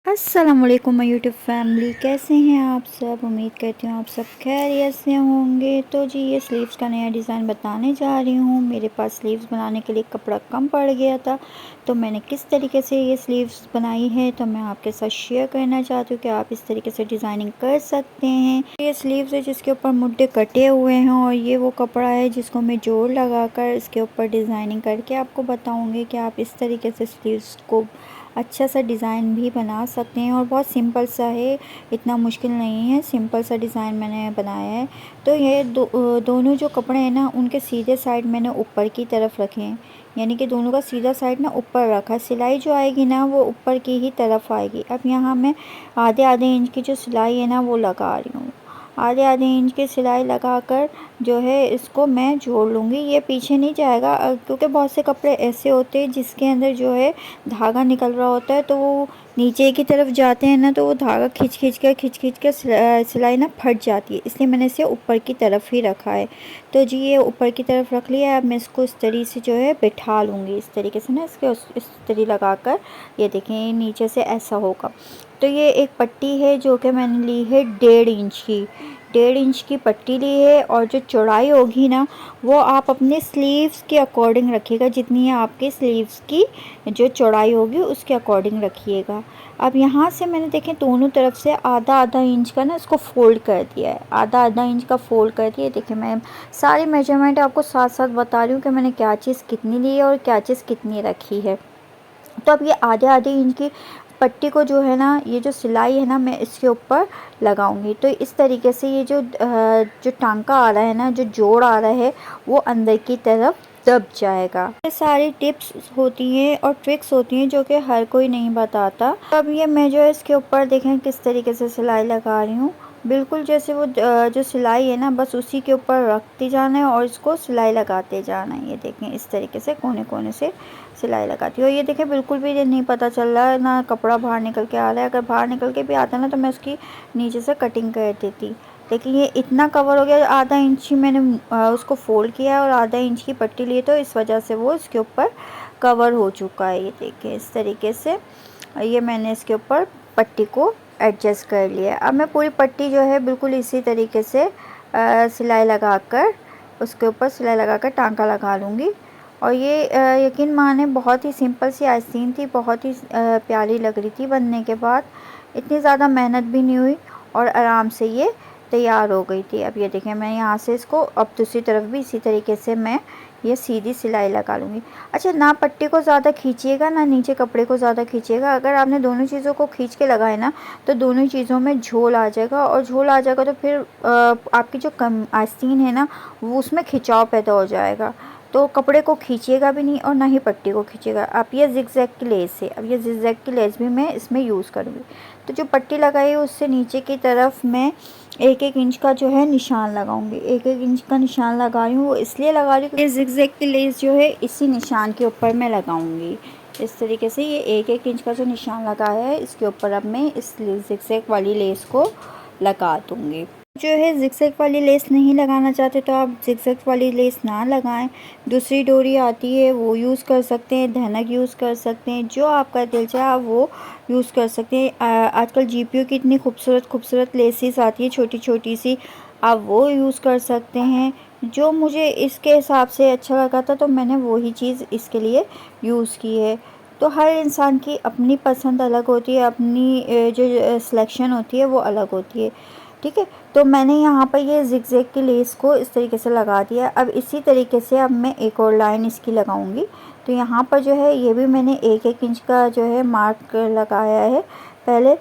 अस्सलाम वालेकुम my YouTube family, कैसे हैं आप सब। उम्मीद करती हूँ आप सब खैरियत से होंगे। तो जी ये स्लीव्स का नया डिज़ाइन बताने जा रही हूँ। मेरे पास स्लीव्स बनाने के लिए कपड़ा कम पड़ गया था, तो मैंने किस तरीके से ये स्लीव्स बनाई है तो मैं आपके साथ शेयर करना चाहती हूँ कि आप इस तरीके से डिज़ाइनिंग कर सकते हैं। ये स्लीव्स है जिसके ऊपर मुड्डे कटे हुए हैं, और ये वो कपड़ा है जिसको मैं जोड़ लगाकर इसके ऊपर डिज़ाइनिंग करके आपको बताऊँगी कि आप इस तरीके से स्लीव्स को अच्छा सा डिज़ाइन भी बना सकते हैं। और बहुत सिंपल सा है, इतना मुश्किल नहीं है, सिंपल सा डिज़ाइन मैंने बनाया है। तो ये दोनों जो कपड़े हैं ना, उनके सीधे साइड मैंने ऊपर की तरफ रखे हैं, यानी कि दोनों का सीधा साइड ना ऊपर रखा। सिलाई जो आएगी ना वो ऊपर की ही तरफ आएगी। अब यहाँ मैं आधे आधे इंच की जो सिलाई है ना वो लगा रही हूँ। आधे आधे इंच की सिलाई लगाकर जो है इसको मैं जोड़ लूँगी। ये पीछे नहीं जाएगा, क्योंकि बहुत से कपड़े ऐसे होते हैं जिसके अंदर जो है धागा निकल रहा होता है, तो वो नीचे की तरफ जाते हैं ना, तो वो धागा खींच खींच कर सिलाई ना फट जाती है। इसलिए मैंने इसे ऊपर की तरफ ही रखा है। तो जी ये ऊपर की तरफ रख लिया है। अब मैं इसको इस तरीके से जो है बिठा लूँगी, इस तरीके से ना इसके इस तरीके लगाकर। ये देखें नीचे से ऐसा होगा। तो ये एक पट्टी है जो कि मैंने ली है 1.5 इंच की। 1.5 इंच की पट्टी ली है, और जो चौड़ाई होगी ना वो आप अपने स्लीव्स के अकॉर्डिंग रखिएगा। जितनी है आपके स्लीव्स की जो चौड़ाई होगी उसके अकॉर्डिंग रखिएगा। अब यहाँ से मैंने देखें दोनों तरफ से आधा आधा इंच का ना इसको फोल्ड कर दिया है। आधा आधा इंच का फोल्ड कर दिया। देखिए मैं सारी मेजरमेंट आपको साथ साथ बता रही हूँ कि मैंने क्या चीज़ कितनी ली है और क्या चीज़ कितनी रखी है। तो अब ये आधे आधे इंच की पट्टी को जो है ना, ये जो सिलाई है ना, मैं इसके ऊपर लगाऊंगी। तो इस तरीके से ये जो टांका आ रहा है ना, जो जोड़ आ रहा है, वो अंदर की तरफ दब जाएगा। ये सारी टिप्स होती हैं और ट्रिक्स होती हैं जो कि हर कोई नहीं बताता। तो अब ये मैं जो है इसके ऊपर देखें किस तरीके से सिलाई लगा रही हूँ। बिल्कुल जैसे वो जो सिलाई है ना, बस उसी के ऊपर रखते जाना है और इसको सिलाई लगाते जाना है। ये देखें इस तरीके से कोने कोने से सिलाई लगाती हूँ। और ये देखें बिल्कुल भी नहीं पता चल रहा है ना कपड़ा बाहर निकल के आ रहा है। अगर बाहर निकल के भी आता ना तो मैं उसकी नीचे से कटिंग कर देती। लेकिन ये इतना कवर हो गया, आधा इंच ही मैंने उसको फोल्ड किया और आधा इंच की पट्टी ली, तो इस वजह से वो इसके ऊपर कवर हो चुका है। ये देखें इस तरीके से ये मैंने इसके ऊपर पट्टी को एडजस्ट कर लिया। अब मैं पूरी पट्टी जो है बिल्कुल इसी तरीके से सिलाई लगाकर उसके ऊपर सिलाई लगाकर टांका लगा लूँगी। और ये यकीन माने बहुत ही सिंपल सी आस्तीन थी, बहुत ही प्यारी लग रही थी बनने के बाद। इतनी ज़्यादा मेहनत भी नहीं हुई और आराम से ये तैयार हो गई थी। अब ये देखें मैं यहाँ से इसको अब दूसरी तरफ भी इसी तरीके से मैं ये सीधी सिलाई लगा लूँगी। अच्छा, ना पट्टी को ज़्यादा खींचिएगा ना नीचे कपड़े को ज़्यादा खींचिएगा। अगर आपने दोनों चीज़ों को खींच के लगाए ना तो दोनों चीज़ों में झोल आ जाएगा, और झोल आ जाएगा तो फिर आपकी जो आस्तीन है ना वो उसमें खिंचाव पैदा हो जाएगा। तो कपड़े को खींचिएगा भी नहीं और ना ही पट्टी को खींचिएगा। अब ये जिगजैग की लेस है, अब ये जिगजैग की लेस भी मैं इसमें यूज़ करूँगी। तो जो पट्टी लगाई है उससे नीचे की तरफ मैं 1-1 इंच का जो है निशान लगाऊंगी। 1-1 इंच का निशान लगा रही हूँ, वो इसलिए लगा रही हूँ कि जिगजैग की लेस जो है इसी निशान के ऊपर मैं लगाऊंगी। इस तरीके से ये 1-1 इंच का जो निशान लगाया है इसके ऊपर अब मैं इस जिगजैग वाली लेस को लगा दूँगी। जो है जिगजैग वाली लेस नहीं लगाना चाहते तो आप जिगजैग वाली लेस ना लगाएं। दूसरी डोरी आती है वो यूज़ कर सकते हैं, धनक यूज़ कर सकते हैं, जो आपका दिल चाहे आप वो यूज़ कर सकते हैं। आजकल जीपीओ की इतनी खूबसूरत खूबसूरत लेसेस आती है छोटी छोटी सी, आप वो यूज़ कर सकते हैं। जो मुझे इसके हिसाब से अच्छा लगा था तो मैंने वही चीज़ इसके लिए यूज़ की है। तो हर इंसान की अपनी पसंद अलग होती है, अपनी जो सिलेक्शन होती है वो अलग होती है। ठीक है, तो मैंने यहाँ पर ये जिगजैग की लेस को इस तरीके से लगा दिया। अब इसी तरीके से अब मैं एक और लाइन इसकी लगाऊंगी। तो यहाँ पर जो है ये भी मैंने 1-1 इंच का जो है मार्क लगाया है। पहले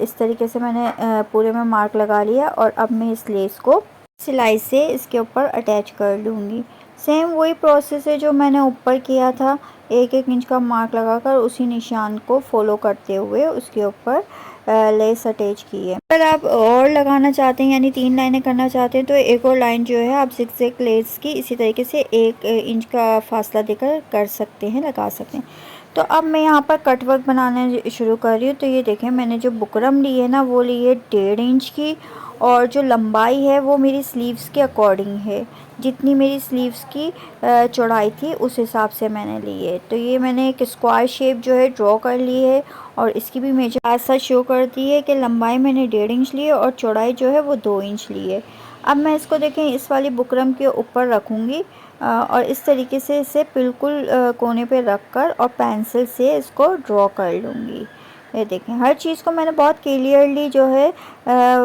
इस तरीके से मैंने पूरे में मार्क लगा लिया, और अब मैं इस लेस को सिलाई से इसके ऊपर अटैच कर लूँगी। सेम वही प्रोसेस है जो मैंने ऊपर किया था, 1-1 इंच का मार्क लगाकर उसी निशान को फॉलो करते हुए उसके ऊपर लेस अटैच की है। अगर आप और लगाना चाहते हैं यानी 3 लाइनें करना चाहते हैं तो एक और लाइन जो है आप जिगजैग लेस की इसी तरीके से 1 इंच का फासला देकर कर सकते हैं, लगा सकते हैं। तो अब मैं यहाँ पर कट वर्क बनाने शुरू कर रही हूँ। तो ये देखें मैंने जो बुकरम ली है ना वो ली है 1.5 इंच की, और जो लंबाई है वो मेरी स्लीव्स के अकॉर्डिंग है, जितनी मेरी स्लीव्स की चौड़ाई थी उस हिसाब से मैंने ली है। तो ये मैंने एक स्क्वायर शेप जो है ड्रॉ कर ली है और इसकी भी मेजर ऐसा शो करती है कि लंबाई मैंने 1.5 इंच ली है और चौड़ाई जो है वो 2 इंच ली है। अब मैं इसको देखें इस वाली बुकरम के ऊपर रखूँगी और इस तरीके से इसे बिल्कुल कोने पे रख कर और पेंसिल से इसको ड्रॉ कर लूँगी। ये देखें हर चीज़ को मैंने बहुत क्लियरली जो है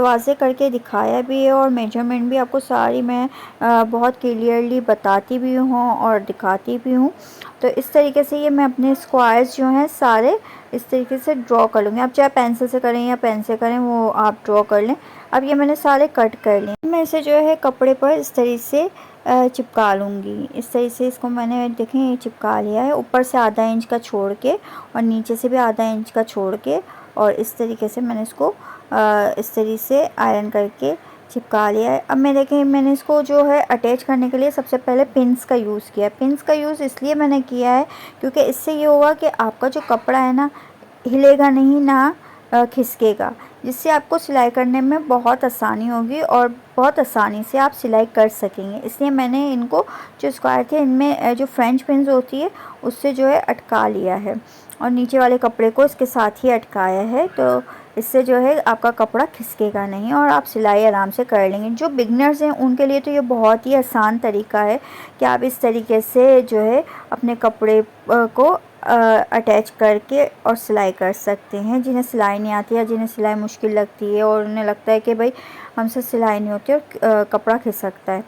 वाज़े करके दिखाया भी है और मेजरमेंट भी आपको सारी मैं बहुत क्लियरली बताती भी हूँ और दिखाती भी हूँ। तो इस तरीके से ये मैं अपने स्क्वायर्स जो हैं सारे इस तरीके से ड्रॉ कर लूँगी। आप चाहे पेंसिल से करें या पेन से करें, वो आप ड्रॉ कर लें। अब ये मैंने सारे कट कर लिए। मैं इसे जो है कपड़े पर इस तरीके से चिपका लूँगी। इस तरीके से इसको मैंने देखें चिपका लिया है, ऊपर से आधा इंच का छोड़ के और नीचे से भी आधा इंच का छोड़ के, और इस तरीके से मैंने इसको इस तरीके से आयरन करके चिपका लिया है। अब मैं देखें मैंने इसको जो है अटैच करने के लिए सबसे पहले पिन्स का यूज़ किया। पिन्स का यूज़ इसलिए मैंने किया है क्योंकि इससे ये होगा कि आपका जो कपड़ा है ना हिलेगा नहीं, ना खिसकेगा, जिससे आपको सिलाई करने में बहुत आसानी होगी और बहुत आसानी से आप सिलाई कर सकेंगे। इसलिए मैंने इनको जो स्क्वायर थे इनमें जो फ्रेंच पिन्स होती है उससे जो है अटका लिया है और नीचे वाले कपड़े को इसके साथ ही अटकाया है। तो इससे जो है आपका कपड़ा खिसकेगा नहीं और आप सिलाई आराम से कर लेंगे। जो बिगनर्स हैं उनके लिए तो ये बहुत ही आसान तरीका है कि आप इस तरीके से जो है अपने कपड़े को अटैच करके और सिलाई कर सकते हैं। जिन्हें सिलाई नहीं आती या जिन्हें सिलाई मुश्किल लगती है और उन्हें लगता है कि भाई हमसे सिलाई नहीं होती और कपड़ा खिसकता है,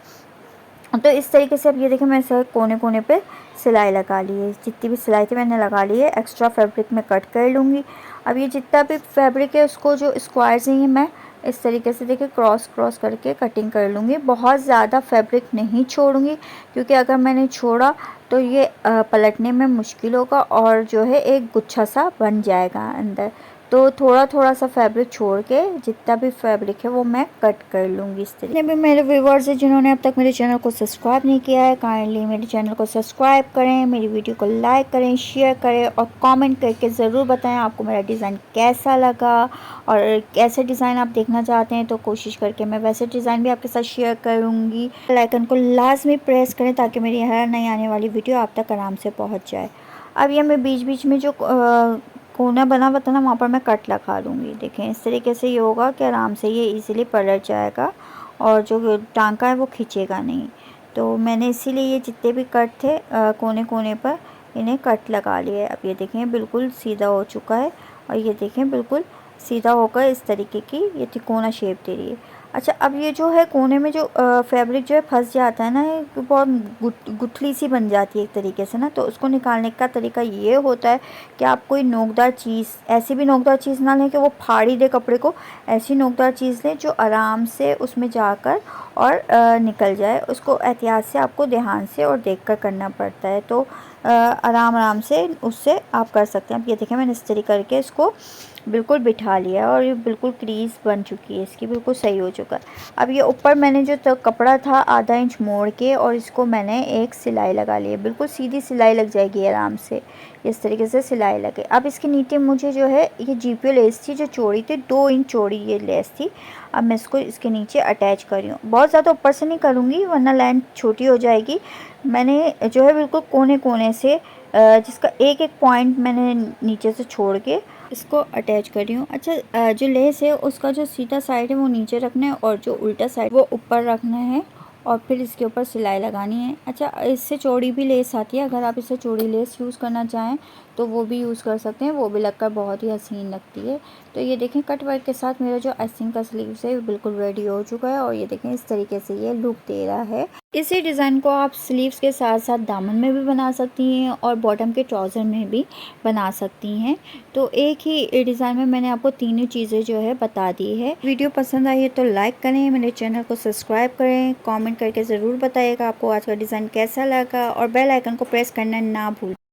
तो इस तरीके से अब ये देखें मैं कोने कोने पे सिलाई लगा ली है। जितनी भी सिलाई थी मैंने लगा ली है। एक्स्ट्रा फैब्रिक में कट कर लूँगी। अब ये जितना भी फैब्रिक है उसको जो स्क्वायर्स हैं मैं इस तरीके से देखिए क्रॉस क्रॉस करके कटिंग कर लूँगी। बहुत ज़्यादा फैब्रिक नहीं छोड़ूंगी क्योंकि अगर मैंने छोड़ा तो ये पलटने में मुश्किल होगा और जो है एक गुच्छा सा बन जाएगा अंदर। तो थोड़ा थोड़ा सा फैब्रिक छोड़ के जितना भी फैब्रिक है वो मैं कट कर लूँगी इस तरीके। भी मेरे व्यूवर्स हैं जिन्होंने अब तक मेरे चैनल को सब्सक्राइब नहीं किया है, काइंडली मेरे चैनल को सब्सक्राइब करें, मेरी वीडियो को लाइक करें, शेयर करें और कमेंट करके ज़रूर बताएं आपको मेरा डिज़ाइन कैसा लगा और कैसे डिज़ाइन आप देखना चाहते हैं। तो कोशिश करके मैं वैसे डिज़ाइन भी आपके साथ शेयर करूँगी। बेल आइकन को लाजमी प्रेस करें ताकि मेरी हर नई आने वाली वीडियो आप तक आराम से पहुँच जाए। अब ये मैं बीच बीच में जो कोना बना हुआ था ना वहाँ पर मैं कट लगा लूँगी। देखें इस तरीके से ये होगा कि आराम से ये इजीली पलट जाएगा और जो टांका है वो खींचेगा नहीं। तो मैंने इसीलिए ये जितने भी कट थे कोने कोने पर इन्हें कट लगा लिए। अब ये देखें बिल्कुल सीधा हो चुका है और ये देखें बिल्कुल सीधा होकर इस तरीके की ये तिकोना शेप दे रही है। अच्छा अब ये जो है कोने में जो फैब्रिक जो है फंस जाता है ना, ये बहुत गुठली सी बन जाती है एक तरीके से ना, तो उसको निकालने का तरीका ये होता है कि आप कोई नोकदार चीज़, ऐसी भी नोकदार चीज़ ना लें कि वो फाड़ी दे कपड़े को, ऐसी नोकदार चीज़ लें जो आराम से उसमें जाकर और निकल जाए। उसको एहतियात से आपको ध्यान से और देख कर करना पड़ता है, तो आराम आराम से उससे आप कर सकते हैं। अब ये देखें मैंने इस तरीके करके इसको बिल्कुल बिठा लिया और ये बिल्कुल क्रीज बन चुकी है इसकी, बिल्कुल सही हो चुका है। अब ये ऊपर मैंने जो तो कपड़ा था आधा इंच मोड़ के और इसको मैंने एक सिलाई लगा ली है। बिल्कुल सीधी सिलाई लग जाएगी आराम से, इस तरीके से सिलाई लगे। अब इसके नीचे मुझे जो है ये जीपीओ लेस थी जो चौड़ी थी, 2 इंच चौड़ी ये लेस थी। अब मैं इसको इसके नीचे अटैच कर रही हूँ। बहुत ज़्यादा ऊपर से नहीं करूँगी वरना लेंथ छोटी हो जाएगी। मैंने जो है बिल्कुल कोने कोने से जिसका एक एक पॉइंट मैंने नीचे से छोड़ के इसको अटैच कर रही हूँ। अच्छा जो लेस है उसका जो सीधा साइड है वो नीचे रखना है और जो उल्टा साइड वो ऊपर रखना है और फिर इसके ऊपर सिलाई लगानी है। अच्छा इससे चौड़ी भी लेस आती है, अगर आप इससे चौड़ी लेस यूज़ करना चाहें तो वो भी यूज़ कर सकते हैं, वो भी लगकर बहुत ही हसीन लगती है। तो ये देखें कट वर्क के साथ मेरा जो आस्तीन का स्लीव्स है बिल्कुल रेडी हो चुका है और ये देखें इस तरीके से ये लुक दे रहा है। इसी डिज़ाइन को आप स्लीव्स के साथ साथ दामन में भी बना सकती हैं और बॉटम के ट्राउज़र में भी बना सकती हैं। तो एक ही डिज़ाइन में मैंने आपको तीनों चीज़ें जो है बता दी है। वीडियो पसंद आई है तो लाइक करें, मेरे चैनल को सब्सक्राइब करें, कमेंट करके ज़रूर बताइएगा आपको आज का डिज़ाइन कैसा लगा और बेल आइकन को प्रेस करना ना भूलें।